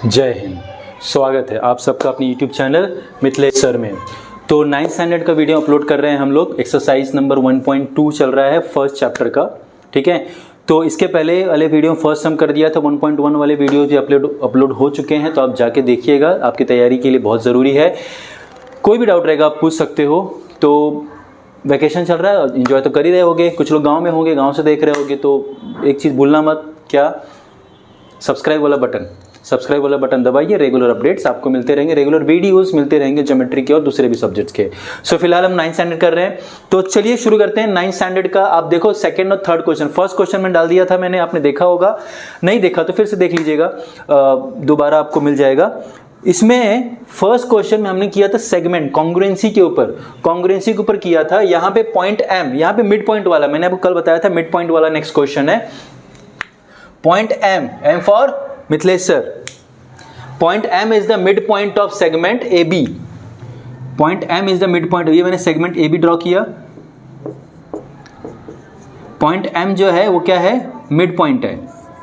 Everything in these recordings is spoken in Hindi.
जय हिंद। स्वागत है आप सबका अपने YouTube चैनल मिथिलेश सर में। तो 9th स्टैंडर्ड का वीडियो अपलोड कर रहे हैं हम लोग। एक्सरसाइज नंबर 1.2 चल रहा है फर्स्ट चैप्टर का, ठीक है। तो इसके पहले वाले वीडियो फर्स्ट हम कर दिया था, 1.1 वाले वीडियो जो अपलोड हो चुके हैं, तो आप जाके देखिएगा, आपकी तैयारी के लिए बहुत ज़रूरी है। कोई भी डाउट रहेगा आप पूछ सकते हो। तो वैकेशन चल रहा है, एंजॉय तो कर ही रहे होगे, कुछ लोग गाँव में होंगे, गाँव से देख रहे होगे, तो एक चीज़ भूलना मत, क्या, सब्सक्राइब वाला बटन दबाइए। रेगुलर अपडेट्स आपको मिलते रहेंगे, रेगुलर वीडियोस मिलते रहेंगे ज्योमेट्री के और दूसरे भी सब्जेक्ट्स के। सो फिलहाल हम 9th स्टैंडर्ड कर रहे हैं, तो चलिए शुरू करते हैं 9th स्टैंडर्ड का। आप देखो सेकंड और थर्ड क्वेश्चन, फर्स्ट क्वेश्चन में डाल दिया था मैंने, आपने देखा होगा, नहीं देखा तो फिर से देख लीजिएगा, दोबारा आपको मिल जाएगा। इसमें फर्स्ट क्वेश्चन में हमने किया था सेगमेंट कॉन्ग्रुएंसी के ऊपर किया था। यहाँ पे पॉइंट एम, यहाँ पे मिड पॉइंट वाला, मैंने आपको कल बताया था मिड पॉइंट वाला नेक्स्ट क्वेश्चन है। Point M for Mithilesh sir. Point M is the mid point of segment A B. Point M is the mid point, ये मैंने सेगमेंट ए बी ड्रॉ किया। पॉइंट एम जो है वो क्या है, मिड पॉइंट है,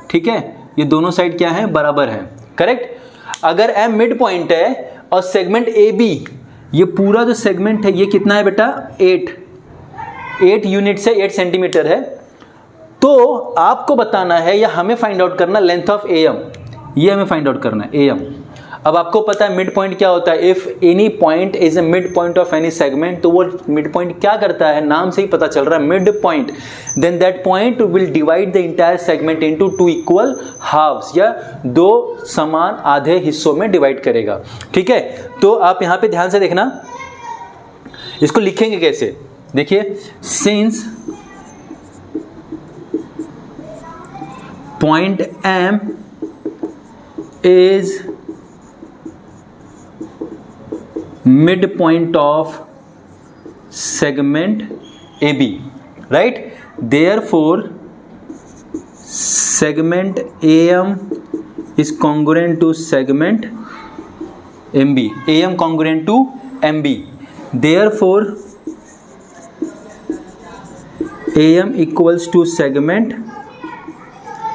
ठीक है। ये दोनों साइड क्या है, बराबर है, करेक्ट। अगर एम मिड पॉइंट है और सेगमेंट ए बी, ये पूरा जो सेगमेंट है ये कितना है बेटा, 8 यूनिट से 8 सेंटीमीटर है। तो आपको बताना है या हमें फाइंड आउट करना लेंथ ऑफ ए एम, ये हमें फाइंड आउट करना है ए एम। अब आपको पता है मिड पॉइंट क्या होता है, if any point is a mid point of any segment, तो वो मिड पॉइंट क्या करता है, नाम से ही पता चल रहा है mid point. Then that point will divide the entire segment into 2 equal halves, या 2 समान आधे हिस्सों में डिवाइड करेगा, ठीक है। तो आप यहां पे ध्यान से देखना, इसको लिखेंगे कैसे, देखिए, since point M is midpoint of segment AB, right? Therefore, segment AM is congruent to segment MB. AM congruent to MB. Therefore, AM equals to segment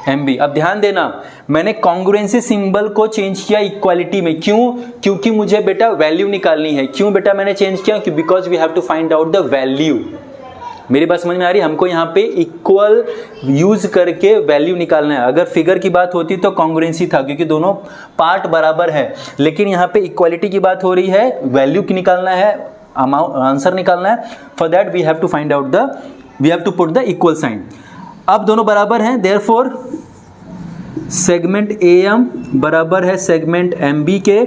MB। अब ध्यान देना, मैंने कॉन्ग्रुएंसी सिंबल को चेंज किया इक्वालिटी में, क्यों, क्योंकि मुझे बेटा वैल्यू निकालनी है। क्यों बेटा मैंने चेंज किया, because we have to find out the value. मेरी बात समझ में आ रही है, हमको यहाँ पे इक्वल यूज करके वैल्यू निकालना है। अगर फिगर की बात होती तो कॉन्ग्रुएंसी था, क्योंकि दोनों पार्ट बराबर है, लेकिन यहाँ पे इक्वालिटी की बात हो रही है, वैल्यू की निकालना है, आंसर निकालना है। For that we have to put the equal sign. अब दोनों बराबर हैं, देयरफॉर सेगमेंट AM बराबर है सेगमेंट MB के,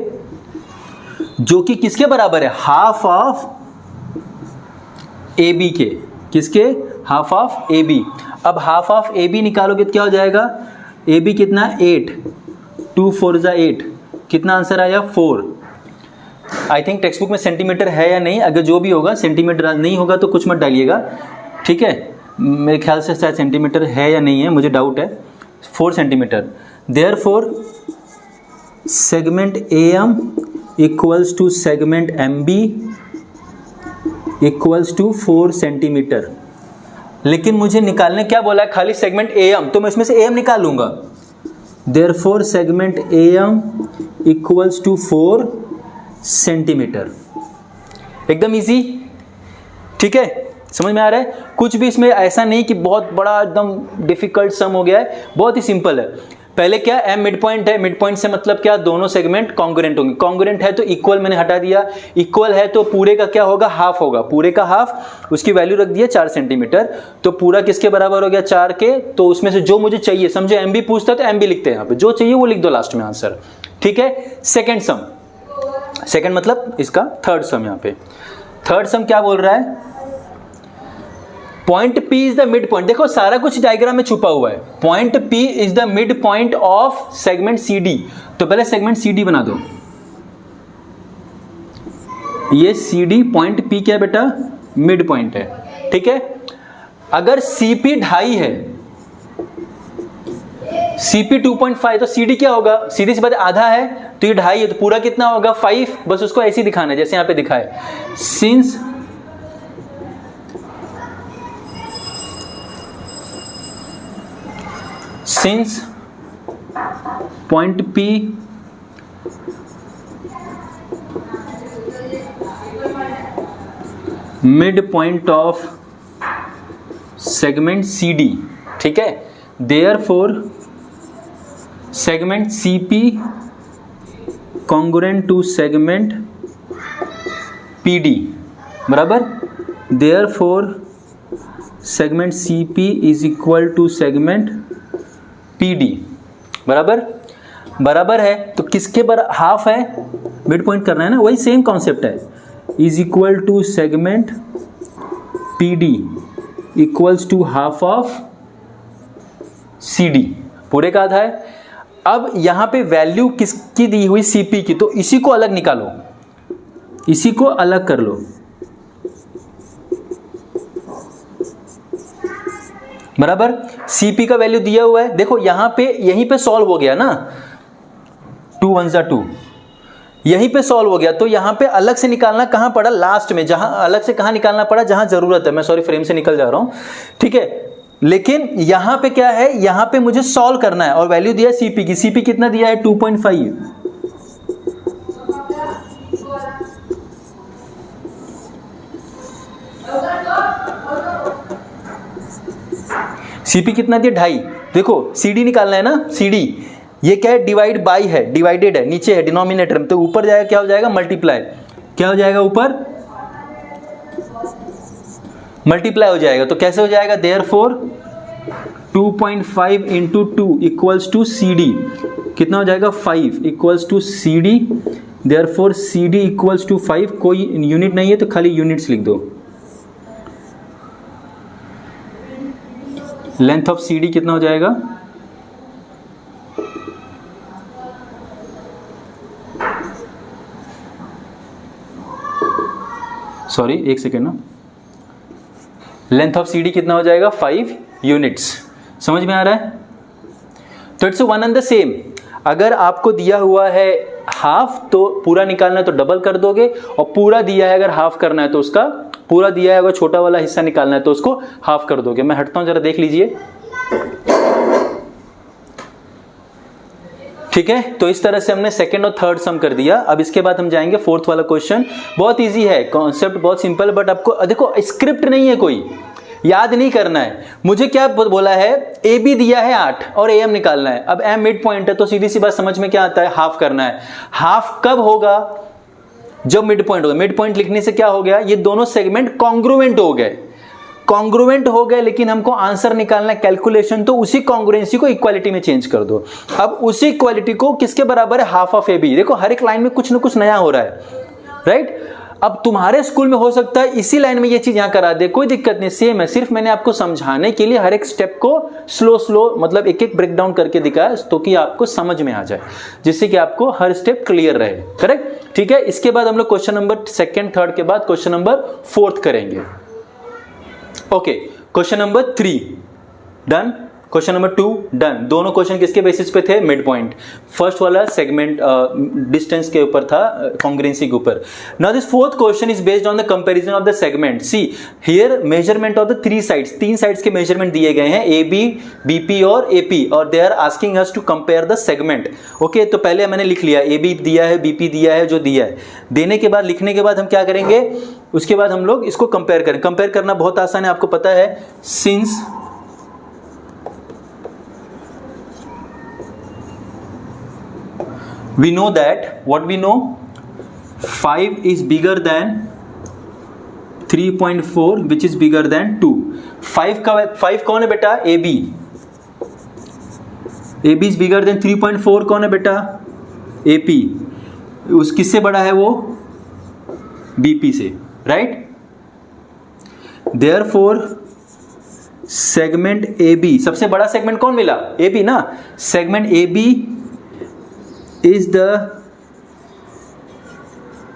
जो कि किसके बराबर है, हाफ ऑफ AB के। किसके, हाफ ऑफ AB। अब हाफ ऑफ AB निकालोगे तो क्या हो जाएगा, AB कितना, 8, 2 4 जा 8, कितना आंसर आया, 4। आई थिंक टेक्स्ट बुक में सेंटीमीटर है या नहीं, अगर जो भी होगा सेंटीमीटर नहीं होगा तो कुछ मत डालिएगा, ठीक है। मेरे ख्याल से शायद सेंटीमीटर है या नहीं है, मुझे डाउट है, 4 centimetre. Therefore segment AM equals to segment MB equals to 4 centimetre. लेकिन मुझे निकालने क्या बोला है, खाली सेगमेंट AM, तो मैं इसमें से AM निकाल लूंगा। Therefore segment AM equals to 4 centimetre. एकदम इजी, ठीक है, समझ में आ रहा है। कुछ भी इसमें ऐसा नहीं कि बहुत बड़ा एकदम डिफिकल्ट सम हो गया है, बहुत ही सिंपल है। पहले क्या, एम मिड पॉइंट है, मिड पॉइंट से मतलब क्या, दोनों सेगमेंट कॉन्ग्रुएंट होंगे। कॉन्ग्रुएंट है तो इक्वल मैंने हटा दिया, इक्वल है तो पूरे का क्या होगा, हाफ होगा, पूरे का हाफ, उसकी वैल्यू रख दिया 4 सेंटीमीटर। तो पूरा किसके बराबर हो गया, 4 के। तो उसमें से जो मुझे चाहिए, समझो MB पूछता है तो MB लिखते हैं, यहाँ पे जो चाहिए वो लिख दो लास्ट में आंसर, ठीक है। सेकेंड सम, सेकेंड मतलब इसका थर्ड सम। यहाँ पे थर्ड सम क्या बोल रहा है, point P is the mid point. देखो सारा कुछ डायग्राम में छुपा हुआ है। Point P is the mid point of segment CD। तो पहले सेगमेंट CD बना दो। ये CD पॉइंट P क्या है बेटा, मिड पॉइंट है, ठीक है। अगर CP 2.5 है, CP 2.5, तो CD क्या होगा, सीधी सी बात, आधा है तो ये 2.5 है, तो पूरा कितना होगा, 5। बस उसको ऐसे ही दिखाना है जैसे यहाँ पे दिखाए, since point P mid point of segment CD, ठीक है। Therefore segment CP congruent to segment PD, बराबर। Therefore segment CP is equal to segment PD, बराबर। बराबर है तो किसके हाफ है, मिड पॉइंट करना है ना, वही सेम कॉन्सेप्ट है। Is equal to segment PD equals to half of CD, पूरे का आधा है। अब यहां पे वैल्यू किसकी दी हुई, CP की, तो इसी को अलग निकालो, इसी को अलग कर लो, बराबर। CP का वैल्यू दिया हुआ है, देखो यहां पे, यहीं पे सॉल्व हो गया ना, 2 1 2, यहीं पे सॉल्व हो गया। तो यहां पे अलग से निकालना कहां पड़ा, लास्ट में, जहां अलग से कहां निकालना पड़ा, जहां जरूरत है। मैं सॉरी फ्रेम से निकल जा रहा हूं, ठीक है। लेकिन यहां पे क्या है, यहां पे मुझे सॉल्व करना है और वैल्यू दिया है CP की। CP कितना दिया है, 2.5। CP कितना दिया, 2.5। देखो CD निकालना है ना, CD ये क्या है, डिवाइड बाई है, डिवाइडेड है, नीचे है डिनोमिनेटर में, तो ऊपर जाएगा क्या हो जाएगा, मल्टीप्लाई। क्या हो जाएगा, ऊपर मल्टीप्लाई हो जाएगा। तो कैसे हो जाएगा, therefore 2.5 into 2 equals to CD, कितना हो जाएगा, 5 equals to CD। Therefore CD equals to 5, कोई यूनिट नहीं है तो खाली यूनिट्स लिख दो। लेंथ ऑफ CD कितना हो जाएगा, सॉरी एक सेकेंड ना, लेंथ ऑफ CD कितना हो जाएगा, 5 यूनिट्स। समझ में आ रहा है। तो it's one and the same. अगर आपको दिया हुआ है हाफ तो पूरा निकालना है तो डबल कर दोगे, और पूरा दिया है अगर हाफ करना है तो उसका पूरा दिया है, अगर छोटा वाला हिस्सा निकालना है तो उसको हाफ कर दोगे। मैं हटता हूं, जरा देख लीजिए, ठीक है। तो इस तरह से हमने सेकंड और थर्ड सम कर दिया। अब इसके बाद हम जाएंगे फोर्थ वाला क्वेश्चन। बहुत इजी है, कॉन्सेप्ट बहुत सिंपल, बट आपको देखो स्क्रिप्ट नहीं है, कोई याद नहीं करना है। मुझे क्या बोला है, AB दिया है 8 और AM निकालना है। अब M मिड पॉइंट है तो सीधी सी बात समझ में क्या आता है, हाफ करना है। हाफ कब होगा, जब मिड पॉइंट होगा। मिड पॉइंट लिखने से क्या हो गया, ये दोनों सेगमेंट कॉन्ग्रुएंट हो गए, कॉन्ग्रुएंट हो गए। लेकिन हमको आंसर निकालना है, कैलकुलेशन, तो उसी कॉन्ग्रुएंसी को इक्वालिटी में चेंज कर दो। अब उसी इक्वालिटी को किसके बराबर है, हाफ ऑफ AB। देखो हर एक लाइन में कुछ ना कुछ नया हो रहा है, राइट। अब तुम्हारे स्कूल में हो सकता है इसी लाइन में ये चीज यहां करा दे, कोई दिक्कत नहीं, सेम है। सिर्फ मैंने आपको समझाने के लिए हर एक स्टेप को स्लो मतलब एक एक ब्रेक डाउन करके दिखाया, तो कि आपको समझ में आ जाए, जिससे कि आपको हर स्टेप क्लियर रहे, करेक्ट, ठीक है। इसके बाद हम लोग क्वेश्चन नंबर सेकंड थर्ड के बाद क्वेश्चन नंबर फोर्थ करेंगे। Okay, question number 3 done, question number 2 done. दोनों क्वेश्चन किसके बेसिस पे थे, मिड पॉइंट। फर्स्ट वाला सेगमेंट डिस्टेंस के ऊपर था, कॉन्ग्रुएंसी के ऊपर। Now this fourth question is based on the comparison of the segment. See here measurement of the 3 sides, 3 sides के मेजरमेंट दिए गए हैं, AB, BP और AP, और दे are asking us to compare the segment. Okay, तो पहले मैंने लिख लिया, AB दिया है, BP दिया है, जो दिया है। देने के बाद, लिखने के बाद हम क्या करेंगे, उसके बाद हम लोग इसको कंपेयर करें। कंपेयर करना बहुत आसान है, आपको पता है। Since we know that, what we know, 5 is bigger than 3.4 which is bigger than 2। 5 कौन है बेटा, AB। AB is bigger than 3.4 कौन है बेटा, AP। उस किससे बड़ा है वो, BP से, राइट। Therefore सेगमेंट AB, सबसे बड़ा सेगमेंट कौन मिला, AB ना। Segment AB is the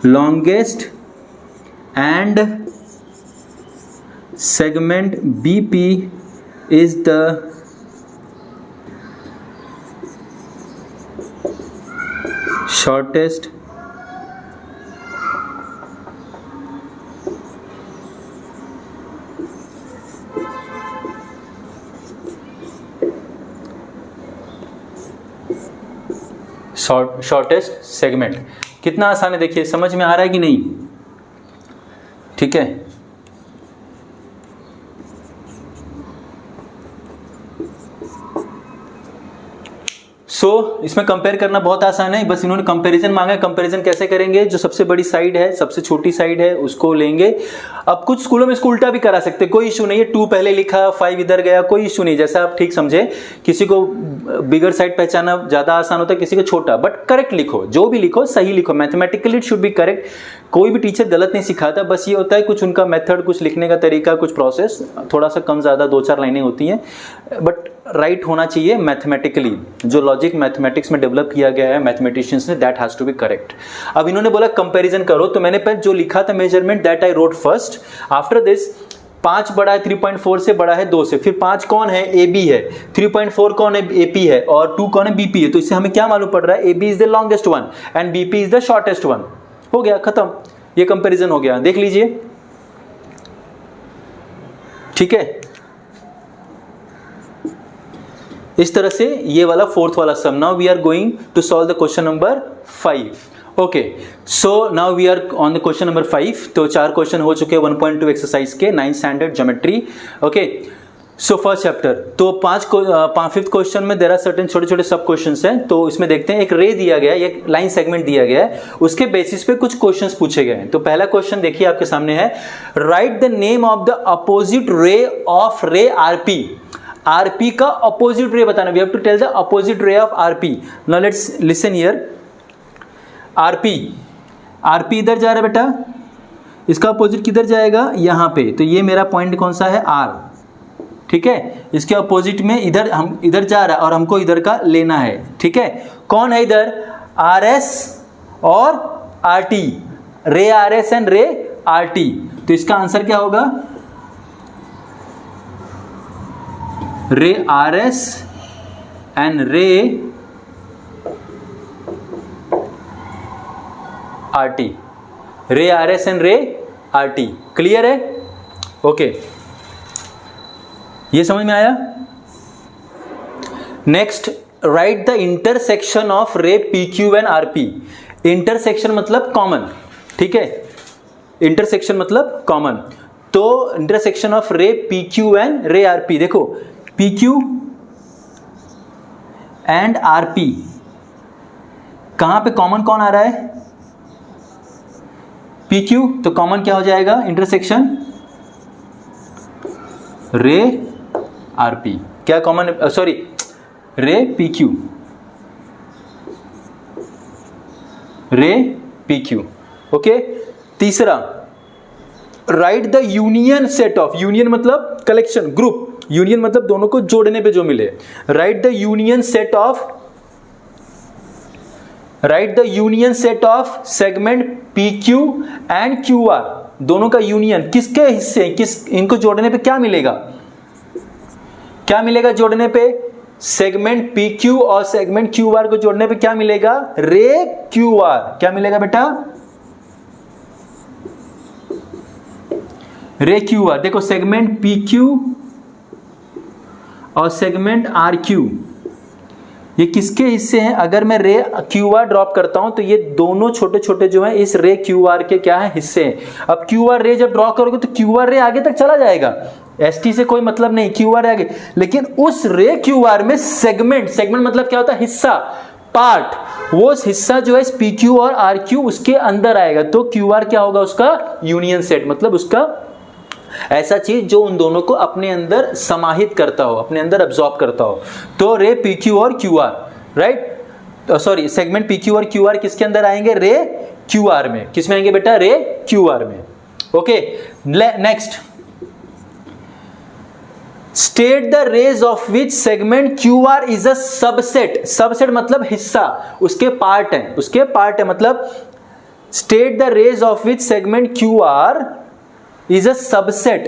longest and segment BP is the shortest shortest segment. कितना आसान है देखिए, समझ में आ रहा है कि नहीं? ठीक है, इसमें कंपेयर करना बहुत आसान है, बस इन्होंने कंपैरिजन मांगा है। कंपैरिजन कैसे करेंगे? जो सबसे बड़ी साइड है, सबसे छोटी साइड है, उसको लेंगे। अब कुछ स्कूलों में इसको उल्टा भी करा सकते हैं, कोई इशू नहीं है। 2 पहले लिखा, 5 इधर गया, कोई इशू नहीं, जैसा आप ठीक समझे। किसी को बिगर साइड पहचाना ज्यादा आसान होता है, किसी को छोटा, बट करेक्ट लिखो, जो भी लिखो सही लिखो, mathematically it should be correct. कोई भी टीचर गलत नहीं सिखाता, बस ये होता है कुछ उनका मेथड, कुछ लिखने का तरीका, कुछ प्रोसेस थोड़ा सा कम ज़्यादा 2-4 लाइनें होती हैं, बट राइट होना चाहिए मैथमेटिकली। जो लॉजिक मैथमेटिक्स में डेवलप किया गया है मैथमेटिशियंस ने, that has to be correct. अब इन्होंने बोला कंपैरिजन करो, तो मैंने पहले जो लिखा था measurement, that I wrote first. After this 5 बड़ा है 3.4 से, बड़ा है 2 से, फिर 5 कौन है? AB है। 3.4 कौन है? AP है। और 2 कौन है? BP है। तो इससे हमें क्या मालूम पड़ रहा है? AB is the longest one and BP is the shortest one. हो गया, खत्म, ये कंपैरिजन हो गया। देख लीजिए, ठीक है। इस तरह से ये वाला 4th वाला sum. Now we are going to solve the question number 5। Okay, so now we are on the question number 5। तो 4 क्वेश्चन हो चुके हैं 1.2 एक्सरसाइज के, 9th standard geometry. Okay, so first chapter. तो 5th क्वेश्चन में देयर आर सर्टेन छोटे छोटे सब क्वेश्चंस हैं। तो इसमें देखते हैं, एक रे दिया गया है, एक लाइन सेगमेंट दिया गया है, उसके बेसिस पे कुछ क्वेश्चंस पूछे गए हैं। तो पहला क्वेश्चन देखिए आपके सामने है, write the name of the opposite ray of ray RP. RP का अपोजिट रे बताना, we have to tell the opposite ray of RP. Now let's listen here. RP इधर जा रहा है बेटा, इसका अपोजिट किधर जाएगा? यहां पे। तो ये मेरा पॉइंट कौन सा है? आर, ठीक है। इसके अपोजिट में इधर, हम इधर जा रहा है और हमको इधर का लेना है, ठीक है। कौन है इधर? RS और RT, रे RS एंड रे RT। तो इसका आंसर क्या होगा? रे RS एंड रे RT, रे RS एंड रे RT। क्लियर है? ओके, ये समझ में आया? Next, right the intersection of रे PQ एंड RP। इंटरसेक्शन मतलब कॉमन, ठीक है। इंटरसेक्शन मतलब कॉमन। तो इंटरसेक्शन ऑफ रे PQ एंड रे RP, देखो PQ एंड RP, कहां पे कॉमन कौन आ रहा है? PQ। तो कॉमन क्या हो जाएगा? इंटरसेक्शन रे RP। क्या कॉमन? सॉरी, रे PQ, रे PQ। ओके, तीसरा, right the union set of, union मतलब कलेक्शन, ग्रुप, यूनियन मतलब दोनों को जोड़ने पे जो मिले। Right the union set of segment PQ and QR। दोनों का यूनियन, किसके हिस्से, किस, इनको जोड़ने पे क्या मिलेगा? क्या मिलेगा जोड़ने पे? सेगमेंट PQ और सेगमेंट QR को जोड़ने पे क्या मिलेगा? रे QR। क्या मिलेगा बेटा? Ray QR। देखो, सेगमेंट PQ और सेगमेंट RQ, ये किसके हिस्से हैं? अगर मैं रे QR ड्रॉप करता हूं तो ये दोनों छोटे छोटे जो हैं इस रे QR के क्या है? हिस्से हैं। अब QR रे जब ड्रॉ करोगे तो QR रे आगे तक चला जाएगा, ST से कोई मतलब नहीं, QR आगे। लेकिन उस रे QR में सेगमेंट, सेगमेंट मतलब क्या होता है? हिस्सा, पार्ट। वो हिस्सा जो है PQ और RQ उसके अंदर आएगा। तो QR क्या होगा? उसका यूनियन सेट, मतलब उसका ऐसा चीज जो उन दोनों को अपने अंदर समाहित करता हो, अपने अंदर अब्सॉर्ब करता हो। तो रे PQ और QR, right. Sorry, segment PQ और QR किसके अंदर आएंगे? रे QR में। किस में आएंगे बेटा? रे QR में। Okay, next, state the rays of which segment QR is a subset. Subset मतलब हिस्सा, उसके पार्ट है, उसके पार्ट है। मतलब state the rays of which segment QR is a subset.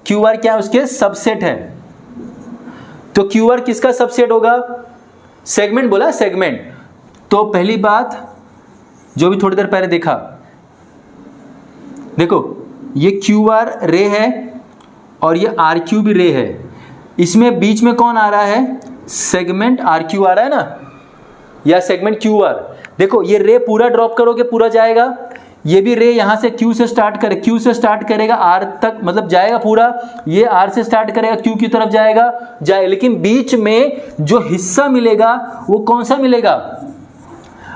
QR क्या है? उसके सबसेट है। तो QR किसका सबसेट होगा? सेगमेंट बोला, सेगमेंट। तो पहली बात जो भी थोड़ी देर पहले देखा, देखो ये QR रे है और ये RQ भी रे है। इसमें बीच में कौन आ रहा है? सेगमेंट RQ आ रहा है ना, या सेगमेंट क्यू आर। देखो ये रे पूरा ड्रॉप करोगे पूरा जाएगा, ये भी रे यहां से क्यू से स्टार्ट करे, क्यू से स्टार्ट करेगा आर तक, मतलब जाएगा पूरा, ये आर से स्टार्ट करेगा क्यू की तरफ जाएगा, लेकिन बीच में जो हिस्सा मिलेगा वो कौन सा मिलेगा,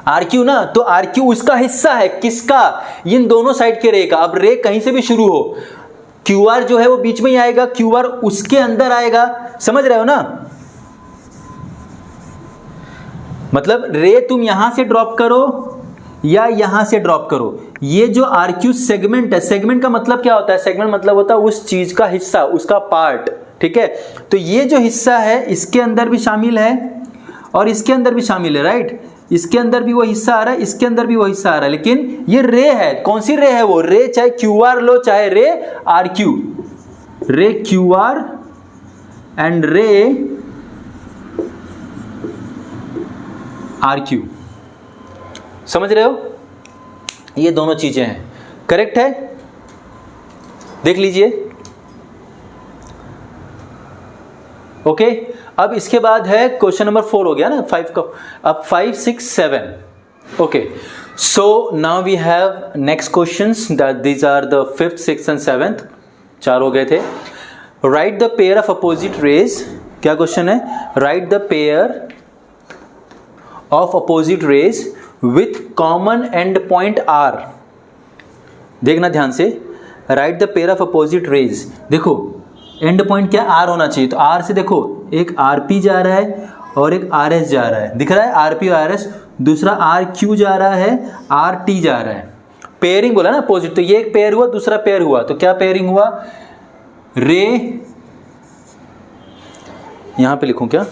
आर क्यू ना। तो आर क्यू उसका हिस्सा है, किसका, इन दोनों साइड के रे का। अब रे कहीं से भी शुरू हो, क्यू आर जो है वो बीच में ही आएगा, क्यू आर उसके अंदर आएगा, समझ रहे हो ना। मतलब रे तुम यहां से ड्रॉप करो या यहां से ड्रॉप करो, ये जो आर क्यू सेगमेंट है, सेगमेंट का मतलब क्या होता है, सेगमेंट मतलब होता है उस चीज का हिस्सा, उसका पार्ट, ठीक है। तो ये जो हिस्सा है इसके अंदर भी शामिल है और इसके अंदर भी शामिल है, राइट। इसके अंदर भी वो हिस्सा आ रहा है, इसके अंदर भी वो हिस्सा आ रहा है, लेकिन ये रे है, कौन सी रे है वो, रे चाहे क्यू आर लो चाहे रे आर क्यू, रे क्यू आर एंड रे आर क्यू, समझ रहे हो, ये दोनों चीजें हैं, करेक्ट है, देख लीजिए। ओके अब इसके बाद है क्वेश्चन नंबर 4 हो गया ना, 5 का, अब 5, 6, 7। Okay so now we have next questions, that these are the 5th, 6th and 7th, 4 हो गए थे। Write the pair of opposite rays, क्या क्वेश्चन है, write the pair of opposite rays with common end point R. देखना ध्यान से, write the pair of opposite rays, देखो एंड पॉइंट क्या आर होना चाहिए, तो आर से देखो एक आर पी जा रहा है और एक आर एस जा रहा है, दिख रहा है आर पी और आर एस, दूसरा आर क्यू जा रहा है, आर टी जा रहा है। पेयरिंग बोला ना अपोजिट, तो ये एक पेयर हुआ दूसरा पेयर हुआ, तो क्या पेयरिंग हुआ, रे, यहां पे लिखूं क्या,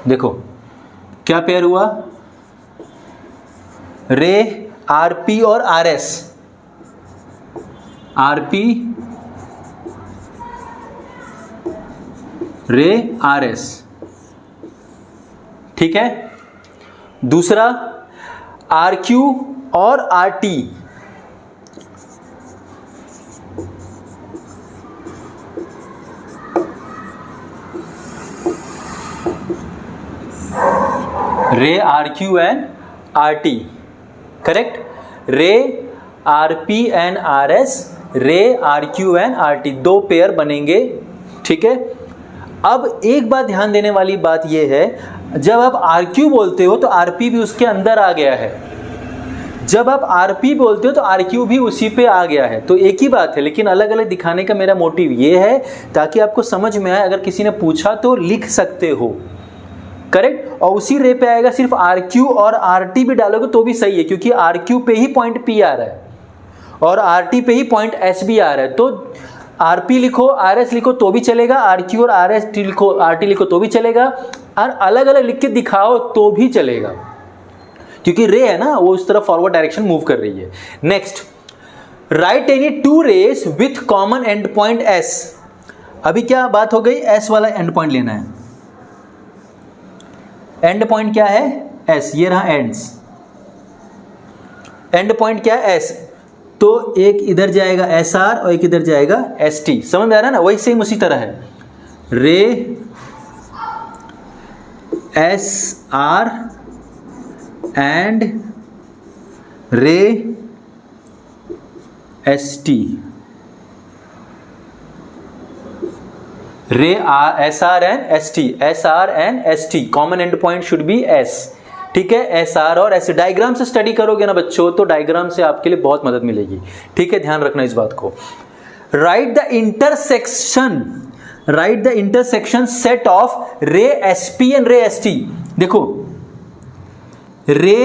देखो क्या पेयर हुआ, रे आर पी और R S, R P ray R S, ठीक है। दूसरा आर क्यू और R T, ray R Q and R T, correct, ray R P and R S, ray R Q and R T, दो पेयर बनेंगे, ठीक है। अब एक बात ध्यान देने वाली बात यह है, जब आप आर क्यू बोलते हो तो आर पी भी उसके अंदर आ गया है, जब आप आर पी बोलते हो तो आर क्यू भी उसी पे आ गया है, तो एक ही बात है, लेकिन अलग अलग दिखाने का मेरा मोटिव ये है ताकि आपको समझ में आए, अगर किसी ने पूछा तो लिख सकते हो, करेक्ट। और उसी रे पे आएगा, सिर्फ आर क्यू और आर टी भी डालोगे तो भी सही है, क्योंकि आर क्यू पे ही पॉइंट पी आ रहा है और आर टी पे ही पॉइंट एस भी आ रहा है, तो आर पी लिखो आर एस लिखो तो भी चलेगा, आर क्यू और आर एस टी लिखो आर टी लिखो तो भी चलेगा, और अलग अलग लिख के दिखाओ तो भी चलेगा, क्योंकि रे है ना वो उस तरफ फॉरवर्ड डायरेक्शन मूव कर रही है। Next, write any two rays with common end point S. अभी क्या बात हो गई, एस वाला एंड पॉइंट लेना है, एंड पॉइंट क्या है, एस, ये रहा एंड्स, एंड पॉइंट क्या है, एस, तो एक इधर जाएगा एस आर और एक इधर जाएगा एस टी, समझ में आ रहा है ना, वही सेम उसी तरह है, रे एस आर एंड रे एस टी, रे S R and S T, S R and S T, common end point should be S, ठीक है। एस आर और एस, डायग्राम से स्टडी करोगे ना बच्चों तो डायग्राम से आपके लिए बहुत मदद मिलेगी, ठीक है, ध्यान रखना इस बात को। Right the intersection, right the intersection set of रे एस पी एंड रे एस टी। देखो रे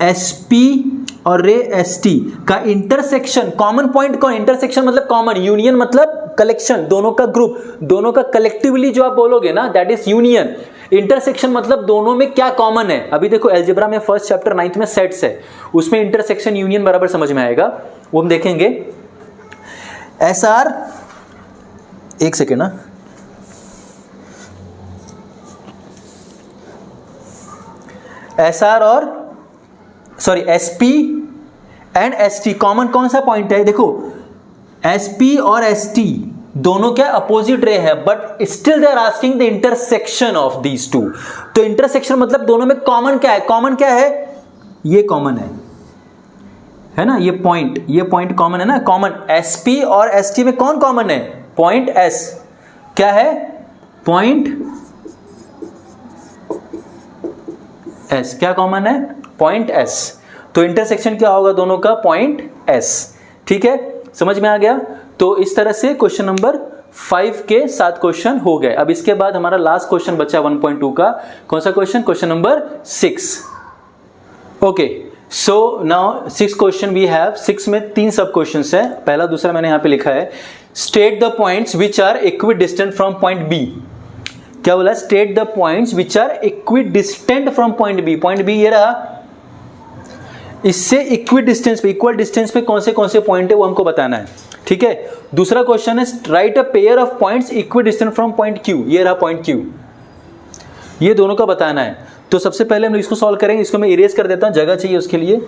एस पी और रे एस टी का इंटरसेक्शन, कॉमन पॉइंट कौन, इंटरसेक्शन मतलब कॉमन, यूनियन मतलब कलेक्शन, दोनों का ग्रुप, दोनों का कलेक्टिवली जो आप बोलोगे ना दैट इज यूनियन। इंटरसेक्शन मतलब दोनों में क्या कॉमन है। अभी देखो अलजेब्रा में फर्स्ट चैप्टर 9th में सेट्स है, उसमें इंटरसेक्शन यूनियन बराबर समझ में आएगा, वो हम देखेंगे। एस आर, एक सेकेंड ना, एस आर और sorry S P and S T, common कौन सा पॉइंट है, देखो एस पी और एस टी दोनों क्या अपोजिट रे है, but still they are asking the intersection of these two. तो इंटरसेक्शन मतलब दोनों में कॉमन क्या है, कॉमन क्या है, ये कॉमन है ना, ये पॉइंट कॉमन है ना, कॉमन एसपी और एसटी में कौन कॉमन है, पॉइंट एस, क्या है, पॉइंट एस, क्या कॉमन है, पॉइंट एस। तो इंटरसेक्शन क्या होगा दोनों का, पॉइंट एस। ठीक है, समझ में आ गया। तो इस तरह से क्वेश्चन नंबर 5 के 7 क्वेश्चन हो गए। अब इसके बाद हमारा लास्ट क्वेश्चन बचा 1.2 का, कौन सा question, question number 6। Okay, so now 6 question we have. 6 में 3 सब क्वेश्चंस है, पहला दूसरा मैंने यहां पे लिखा है। State the points which are equidistant from point B. क्या बोला, state the points which are equidistant from point B. Point B ये रहा, इससे इक्वल डिस्टेंस पे कौन से पॉइंट है वो हमको बताना है। ठीक है, दूसरा क्वेश्चन है right a pair of points equidistant from point Q. ये रहा पॉइंट क्यू, ये दोनों का बताना है। तो सबसे पहले हम इसको सॉल्व करेंगे। इसको मैं इरेज कर देता हूं, जगह चाहिए उसके लिए।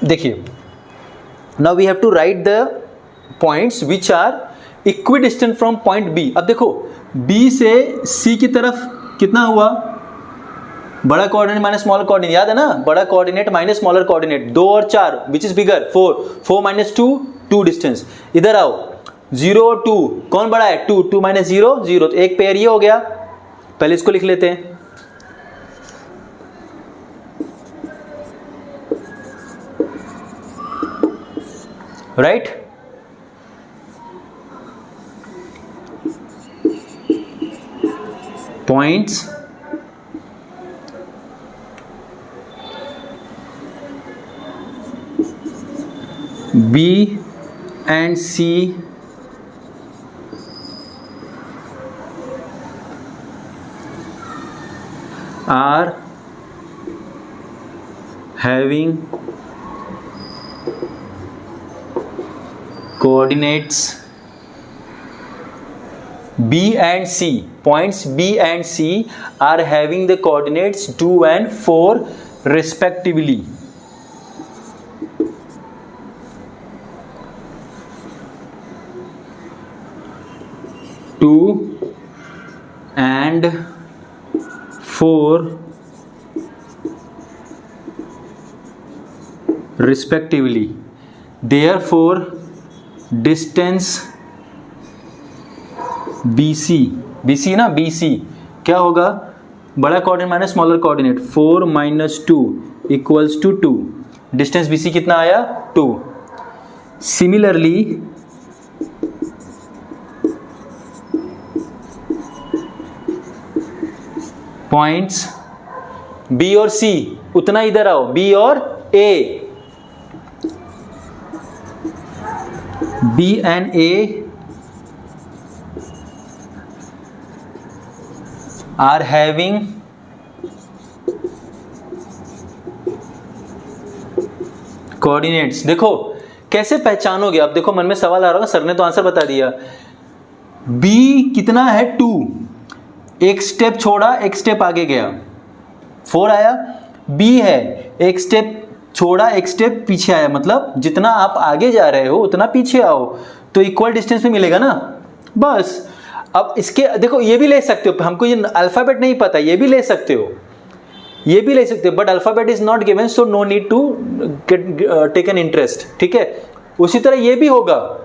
देखिए, now we have to write the points which are equidistant from point B. अब देखो, बी से सी की तरफ कितना हुआ, बड़ा कोऑर्डिनेट माइनस स्मॉलर कोऑर्डिनेट, याद है ना, बड़ा कोऑर्डिनेट माइनस स्मॉलर कोऑर्डिनेट, 2 और 4 which is bigger, 4 minus 2 distance. इधर आओ, 0 और 2 कौन बड़ा है, 2 माइनस 0 0, तो एक पेयर ये हो गया। पहले इसको लिख लेते हैं, right. Points B and C are having coordinates B and C. Points B and C are having the coordinates 2 and 4 respectively. 2 and 4 respectively. Therefore, distance BC ना, BC क्या होगा, बड़ा coordinate minus smaller coordinate, 4 minus 2 equals to 2। Distance BC कितना आया, 2। सिमिलरली पॉइंट्स B और C, उतना इधर आओ, B और A, B and A are having coordinates. देखो कैसे पहचानोगे, अब देखो मन में सवाल आ रहा होगा, सर ने तो आंसर बता दिया। B कितना है, 2, एक स्टेप छोड़ा, एक स्टेप आगे गया, 4 आया। B है, एक स्टेप छोड़ा, एक स्टेप पीछे आया, मतलब जितना आप आगे जा रहे हो उतना पीछे आओ, तो इक्वल डिस्टेंस में मिलेगा ना, बस। अब इसके देखो, ये भी ले सकते हो, हमको ये अल्फाबेट नहीं पता, ये भी ले सकते हो, ये भी ले सकते हो, but alphabet is not given, so no need to take an interest. ठीक है, उसी तरह ये भी होगा,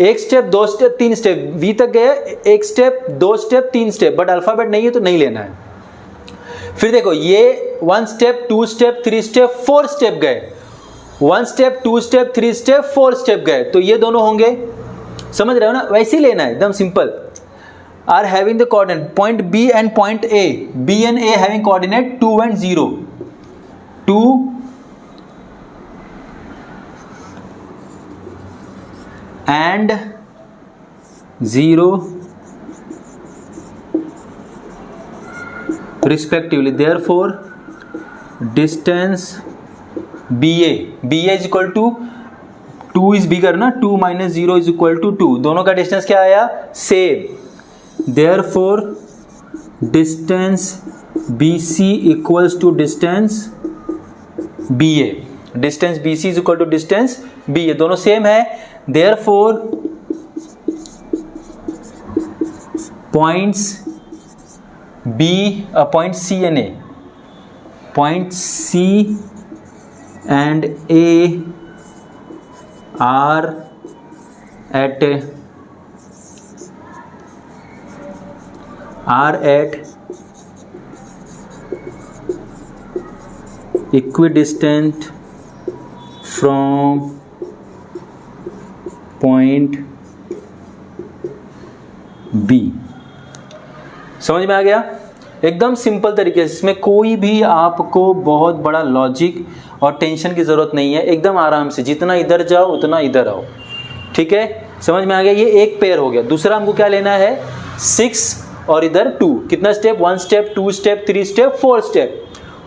एक स्टेप, 2 स्टेप, 3 स्टेप, वी तक गए, एक step, 2 step, 3 step, but alphabet नहीं है तो नहीं लेना है। फिर देखो, ये 1 स्टेप, 2 स्टेप, 3 स्टेप, 4 स्टेप गए, 1 स्टेप, 2 स्टेप, 3 स्टेप, 4 स्टेप गए, तो ये दोनों होंगे, समझ रहे हो ना, वैसे ही लेना है, एकदम simple. Are having the coordinate point B and point A, B and A having coordinate 2 and 0, 2 and 0 respectively. Therefore, distance BA is equal to 2 is bigger ना, 2 minus 0 is equal to 2, दोनों का डिस्टेंस क्या आया, same. Therefore, distance BC equals to distance BA. Distance BC is equal to distance BA, दोनों सेम है। Therefore, points B point C and A, point C and A are at equidistant from point B। समझ में आ गया? एकदम सिंपल तरीके से, इसमें कोई भी आपको बहुत बड़ा लॉजिक और टेंशन की ज़रूरत नहीं है, एकदम आराम से जितना इधर जाओ उतना इधर आओ। ठीक है, समझ में आ गया? ये एक पेयर हो गया। दूसरा हमको क्या लेना है? 6 और इधर 2। कितना step? 1 step, 2 step, 3 step, 4 step.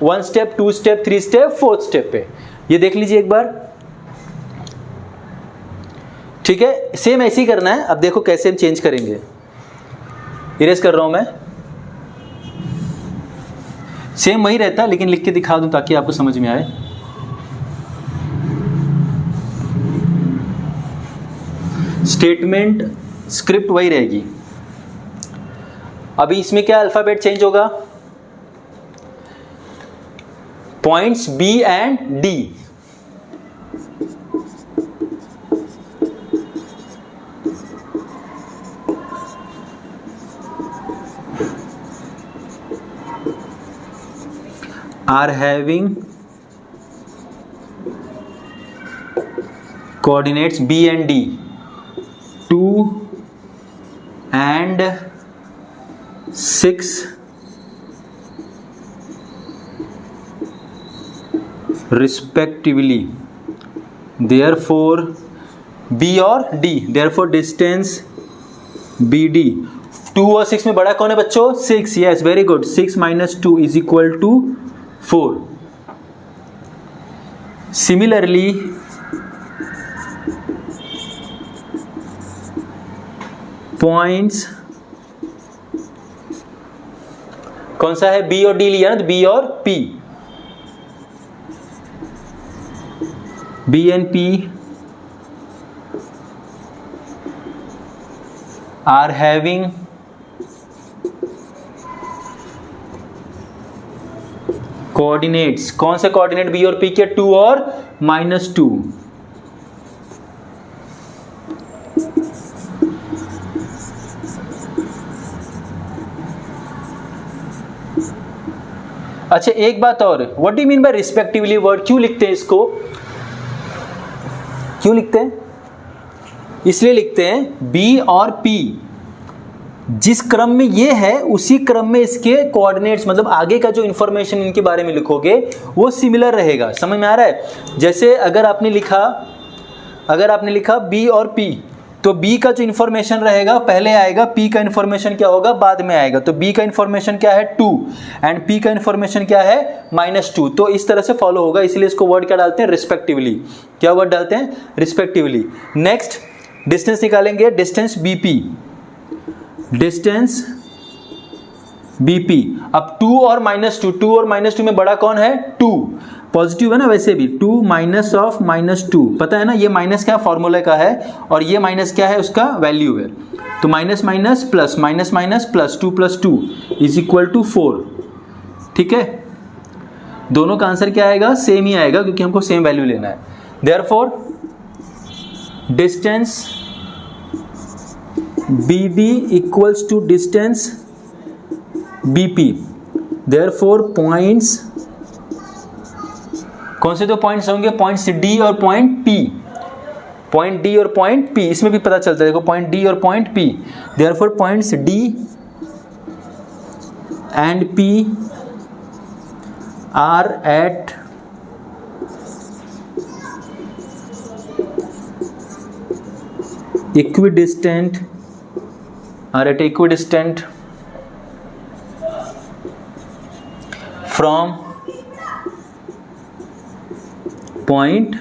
1 step, 2 step, 3 step, 4 step पे ये देख लीजिए एक बार। ठीक है, सेम ऐसे ही करना है। अब देखो कैसे हम चेंज करेंगे। इरेज कर रहा हूं मैं, सेम वही रहता है लेकिन लिख के दिखा दूं ताकि आपको समझ में आए। स्टेटमेंट स्क्रिप्ट वही रहेगी। अभी इसमें क्या अल्फाबेट चेंज होगा? Points B and D, are having coordinates B and D, 2 and 6 respectively, therefore B और D, therefore distance BD। 2 और 6 में बड़ा कौन है बच्चों? 6। Yes, very good. 6 - 2 is equal to 4। Similarly points कौन सा है? बी और डी लिया ना, तो बी और P, B and P are having coordinates. कौन से कोऑर्डिनेट? बी और पी के, 2 और -2। अच्छा, एक बात और, what do you mean by respectively word? क्यों लिखते हैं इसको? क्यों लिखते हैं? इसलिए लिखते हैं बी और पी जिस क्रम में ये है उसी क्रम में इसके कोऑर्डिनेट्स, मतलब आगे का जो इंफॉर्मेशन इनके बारे में लिखोगे वो सिमिलर रहेगा। समझ में आ रहा है? जैसे अगर आपने लिखा बी और पी, तो बी का जो इंफॉर्मेशन रहेगा पहले आएगा, पी का इंफॉर्मेशन क्या होगा? बाद में आएगा। तो बी का इंफॉर्मेशन क्या है? 2 एंड पी का इंफॉर्मेशन क्या है? -2। तो इस तरह से फॉलो होगा, इसलिए इसको वर्ड क्या डालते हैं? रिस्पेक्टिवली। क्या वर्ड डालते हैं? रिस्पेक्टिवली। नेक्स्ट डिस्टेंस निकालेंगे, डिस्टेंस बीपी, डिस्टेंस बीपी। अब 2 और -2, 2 और -2 में बड़ा कौन है? 2। पॉजिटिव है ना वैसे भी, 2 माइनस ऑफ -2, पता है ना ये माइनस क्या फॉर्मूला का है और ये माइनस क्या है? उसका वैल्यू है। तो minus minus plus, minus minus plus, 2 + 2 is equal to 4। ठीक है, दोनों का आंसर क्या आएगा? सेम ही आएगा क्योंकि हमको सेम वैल्यू लेना है। Therefore distance BD equals to distance BP, therefore points, कौन से दो पॉइंट्स होंगे? पॉइंट्स D और पॉइंट P, पॉइंट D और पॉइंट P, इसमें भी पता चलता है, देखो पॉइंट D और point P, therefore points D and P are at equidistant from point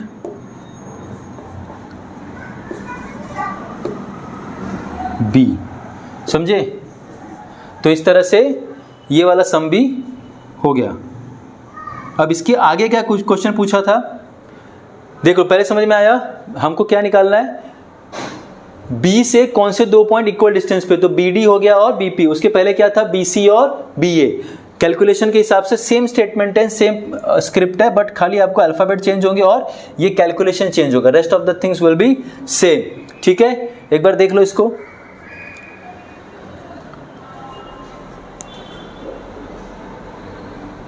B। समझे? तो इस तरह से ये वाला सम भी हो गया। अब इसके आगे क्या कुछ क्वेश्चन पूछा था, देखो पहले समझ में आया हमको क्या निकालना है? बी से कौन से दो पॉइंट इक्वल डिस्टेंस पे, तो बी डी हो गया और बी पी, उसके पहले क्या था बी सी और बी ए। कैलकुलेशन के हिसाब से सेम स्टेटमेंट है, सेम स्क्रिप्ट है, बट खाली आपको अल्फाबेट चेंज होंगे और ये कैलकुलेशन चेंज होगा, rest of the things will be same. ठीक है, एक बार देख लो इसको।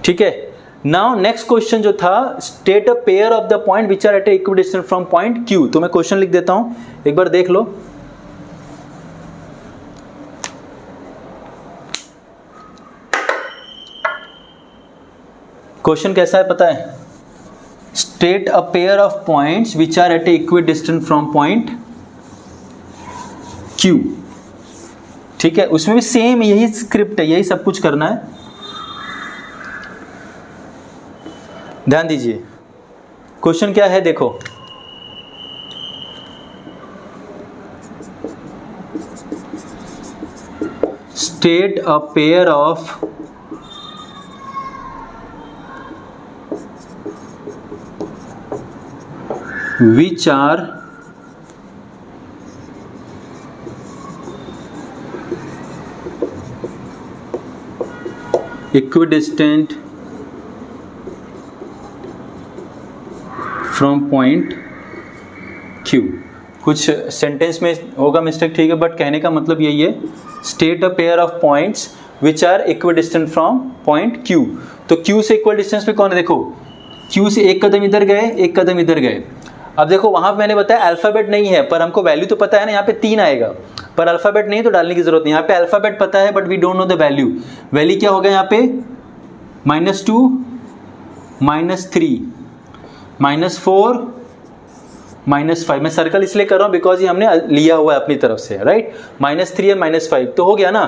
ठीक है, नाउ नेक्स्ट क्वेश्चन जो था, state a pair of the point which are at equidistant from point Q. तो मैं क्वेश्चन लिख देता हूं, एक बार देख लो। क्वेश्चन कैसा है पता है, state a pair of points which are at equidistant from point Q. ठीक है, उसमें भी सेम यही स्क्रिप्ट है, यही सब कुछ करना है, ध्यान दीजिए। क्वेश्चन क्या है देखो, state a pair of which are equidistant from point Q। कुछ सेंटेंस में होगा मिस्टेक, ठीक है, बट कहने का मतलब यही है, state a pair of points which are equidistant from point Q। तो Q से इक्वल डिस्टेंस पे कौन है, देखो Q से एक कदम इधर गए, एक कदम इधर गए। अब देखो वहां पे मैंने बताया अल्फाबेट नहीं है, पर हमको वैल्यू तो पता है ना, यहाँ पे 3 आएगा, पर अल्फाबेट नहीं तो डालने की जरूरत नहीं। यहाँ पे अल्फाबेट पता है but we don't know the value. Value क्या होगा यहाँ पे, -2, -3, -4, -5। मैं सर्कल इसलिए कर रहा हूँ बिकॉज ये हमने लिया हुआ है अपनी तरफ से, राइट। -3 और -5 तो हो गया ना,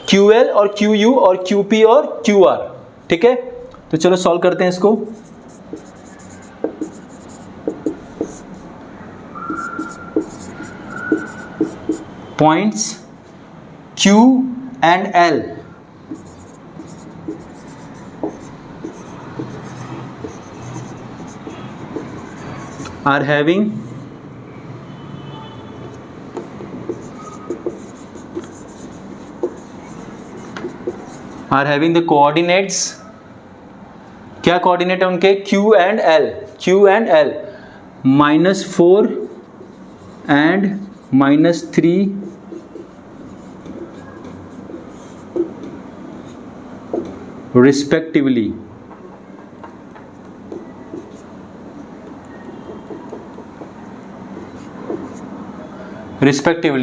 QL और QU और QP और QR। ठीक है, तो चलो सॉल्व करते हैं इसको। Points Q and L are having the coordinates, क्या कोऑर्डिनेट है उनके, Q and L, Q and L, -4 and -3 respectively।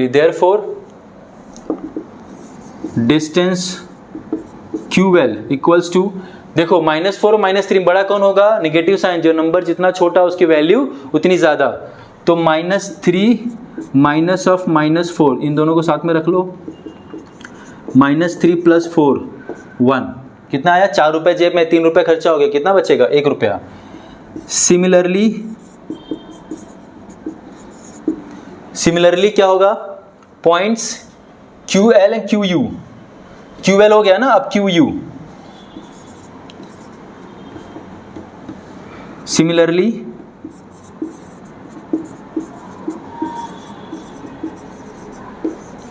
Therefore distance QL equals to, देखो -4 और -3 बड़ा कौन होगा, नेगेटिव साइन, जो नंबर जितना छोटा उसकी वैल्यू उतनी ज्यादा। तो -3 माइनस ऑफ -4, इन दोनों को साथ में रख लो, -3 + 4 1, कितना आया, 4 रुपए जेब में, 3 रुपए खर्चा हो गया, कितना बचेगा, 1 रुपया। सिमिलरली क्या होगा, points QL and QU, QL हो गया ना, अब QU। Similarly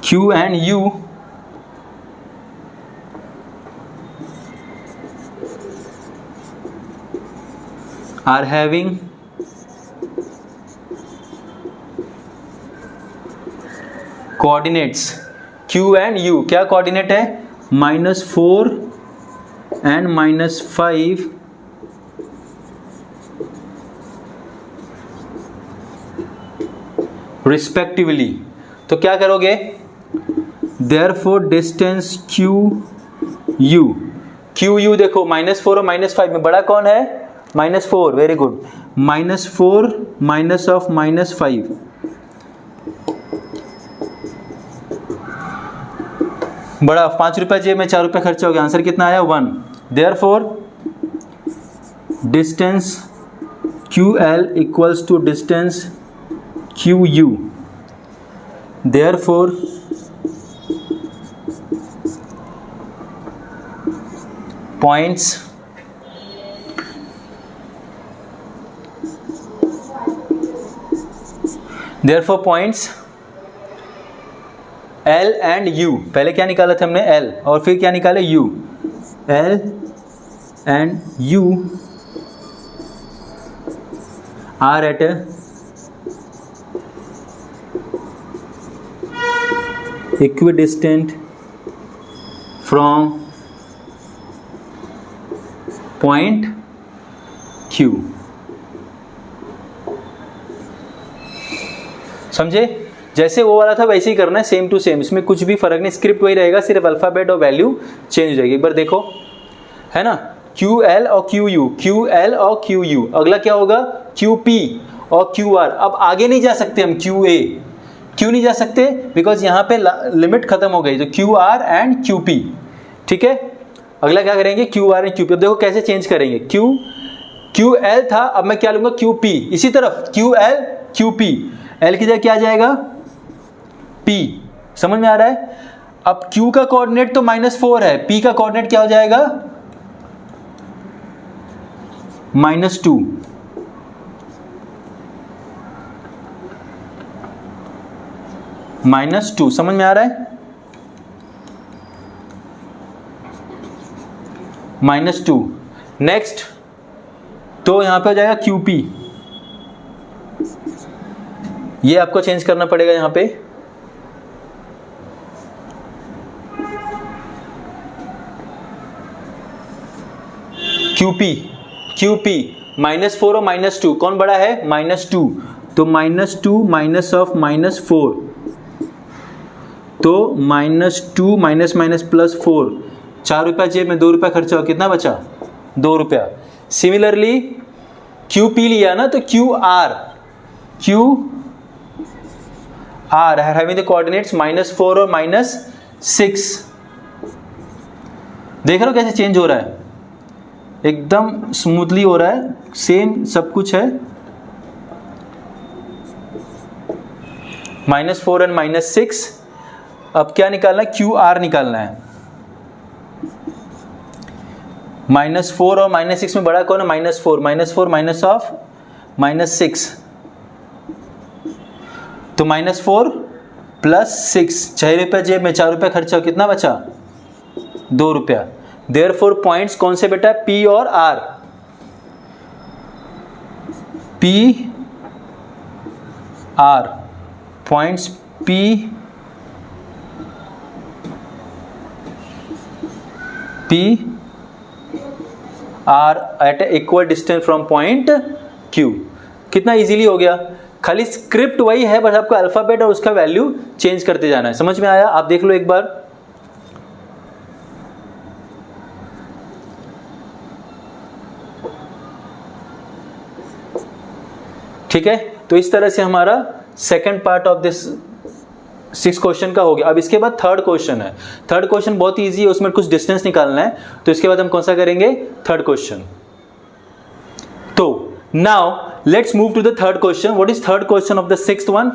Q and U are having coordinates, Q and U क्या कोऑर्डिनेट है, -4 and -5 रिस्पेक्टिवली। तो क्या करोगे, therefore distance QU देखो -4 और -5 में बड़ा कौन है, -4, वेरी गुड, -4 माइनस ऑफ -5, बड़ा 5 रुपए जेब में, 4 रुपए खर्चा हो गया, आंसर कितना आया, 1। therefore distance QL equals to distance QU, therefore points L and U, पहले क्या निकाला था हमने L और फिर क्या निकाले U, L and U are at equidistant from point Q। समझे? जैसे वो वाला था वैसे ही करना है, सेम टू सेम, इसमें कुछ भी फर्क नहीं, स्क्रिप्ट वही रहेगा, सिर्फ अल्फाबेट और वैल्यू चेंज हो जाएगी। एक बार देखो, है ना, QL और QU, QL और QU, अगला क्या होगा QP और QR। अब आगे नहीं जा सकते हम, QA क्यों नहीं जा सकते, बिकॉज यहाँ पे लिमिट खत्म हो गई, तो QR एंड QP, ठीक है। अगला क्या करेंगे QR एंड QP। अब देखो कैसे चेंज करेंगे, QL था, अब मैं क्या लूंगा QP, इसी तरफ QL QP, L की जगह क्या आ जाएगा P, समझ में आ रहा है। अब Q का कोऑर्डिनेट तो -4 है, P का कोऑर्डिनेट क्या हो जाएगा -2, -2, समझ में आ रहा है, -2। नेक्स्ट तो यहां पे हो जाएगा QP, ये आपको चेंज करना पड़ेगा यहां पे, QP -4 और -2 कौन बड़ा है, -2, तो -2 माइनस ऑफ -4, तो -2 माइनस +4, 4 रुपया जेब में, 2 रुपया खर्चा हो, कितना बचा 2 रुपया। सिमिलरली QP लिया ना, तो QR हैविंग द कोऑर्डिनेट्स -4 और -6, देख रहे हो कैसे चेंज हो रहा है, एकदम स्मूथली हो रहा है, सेम सब कुछ है, -4 एंड -6। अब क्या निकालना है, QR निकालना है। -4 और -6 में बड़ा कौन है, -4 माइनस ऑफ -6, तो -4 + 6, 6 रुपया जेब में, 4 रुपया खर्चा, कितना बचा 2 रुपया। देयरफॉर पॉइंट्स कौन से बेटा, P और R, P R points P R at equal distance from point Q। कितना इजीली हो गया, खाली स्क्रिप्ट वही है, बस आपको अल्फाबेट और उसका वैल्यू चेंज करते जाना है। समझ में आया, आप देख लो एक बार। ठीक है, तो इस तरह से हमारा second part of this 6 question का हो गया। अब इसके बाद थर्ड क्वेश्चन है। थर्ड क्वेश्चन बहुत इजी है, उसमें कुछ डिस्टेंस निकालना है, तो इसके बाद हम कौन सा करेंगे, थर्ड क्वेश्चन। तो now let's move to the third question. What is third question of the sixth one,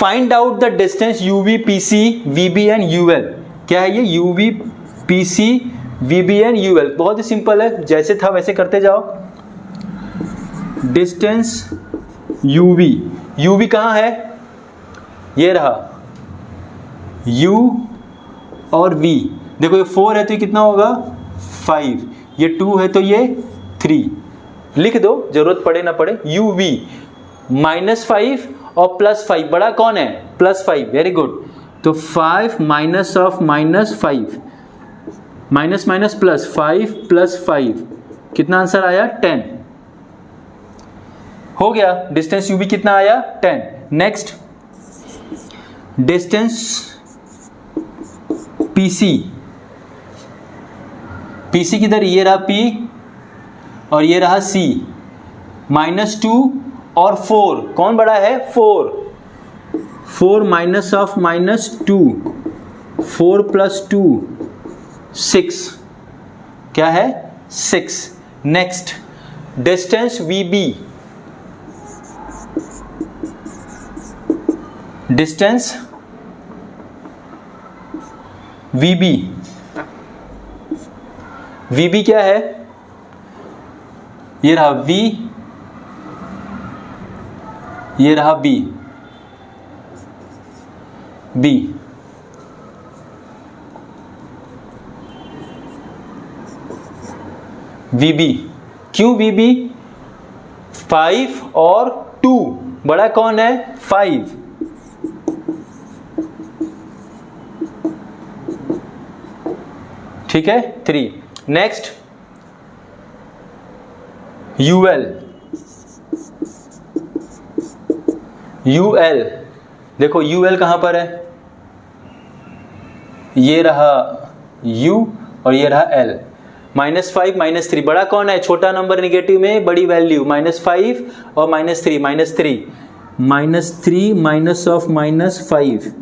find out the distance UV, PC, VB and UL। क्या है ये, UV, PC, VB and UL। बहुत ही सिंपल है, जैसे था वैसे करते जाओ। डिस्टेंस UV कहाँ है, ये रहा U और V। देखो ये 4 है तो ये कितना होगा 5, ये 2 है तो ये 3, लिख दो जरूरत पड़े ना पड़े। UV -5 और +5, बड़ा कौन है +5, वेरी गुड। तो 5 minus of -5, minus minus plus, 5 + 5, कितना आंसर आया 10, हो गया। डिस्टेंस UV कितना आया 10। नेक्स्ट डिस्टेंस PC किधर, ये रहा P और ये रहा C। -2 और 4 कौन बड़ा है, 4 माइनस ऑफ -2, 4 + 2 6, क्या है 6। Next distance VB, distance VB क्या है, ये रहा V, ये रहा B। VB। क्यों VB? 5 और 2, बड़ा कौन है? 5। ठीक है, 3। Next UL। UL देखो UL कहां पर है? ये रहा U और ये रहा L। -5 -3, बड़ा कौन है? छोटा नंबर नेगेटिव में बड़ी वैल्यू, -5 और -3, -3 माइनस ऑफ -5,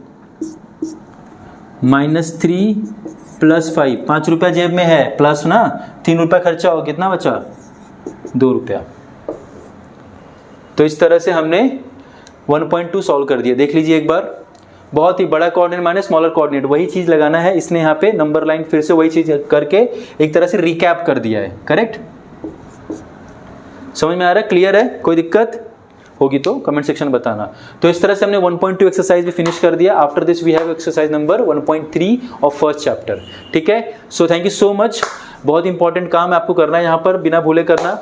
-3 +5, 5 रुपया जेब में है, प्लस ना 3 रुपया खर्चा हो, कितना बचा? 2 रुपया। तो इस तरह से हमने 1.2 सॉल्व कर दिया। देख लीजिए एक बार, बहुत ही बड़ा कोऑर्डिनेट माइनस स्मॉलर कोऑर्डिनेट, वही चीज लगाना है। इसने यहाँ पे नंबर लाइन फिर से वही चीज करके एक तरह से रिकैप कर दिया है। करेक्ट? समझ में आ रहा है? क्लियर है? कोई दिक्कत होगी तो कमेंट सेक्शन बताना। तो इस तरह से हमने 1.2 एक्सरसाइज भी फिनिश कर दिया। After this we have exercise number 1.3 of first chapter. ठीक है, so thank you so much. बहुत इंपॉर्टेंट काम है आपको करना है यहाँ पर, बिना भूले करना।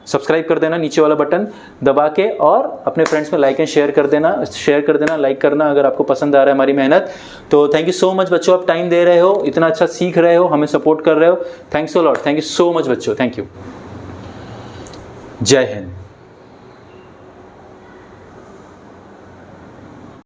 सब्सक्राइब कर देना, नीचे वाला बटन दबा के, और अपने फ्रेंड्स में लाइक एंड शेयर कर देना, लाइक करना अगर आपको पसंद आ रहा है हमारी मेहनत। तो थैंक यू सो मच बच्चों, आप टाइम दे रहे हो, इतना अच्छा सीख रहे हो, हमें सपोर्ट कर रहे हो। Thanks a lot, thank you so much बच्चों, थैंक यू। जय हिंद।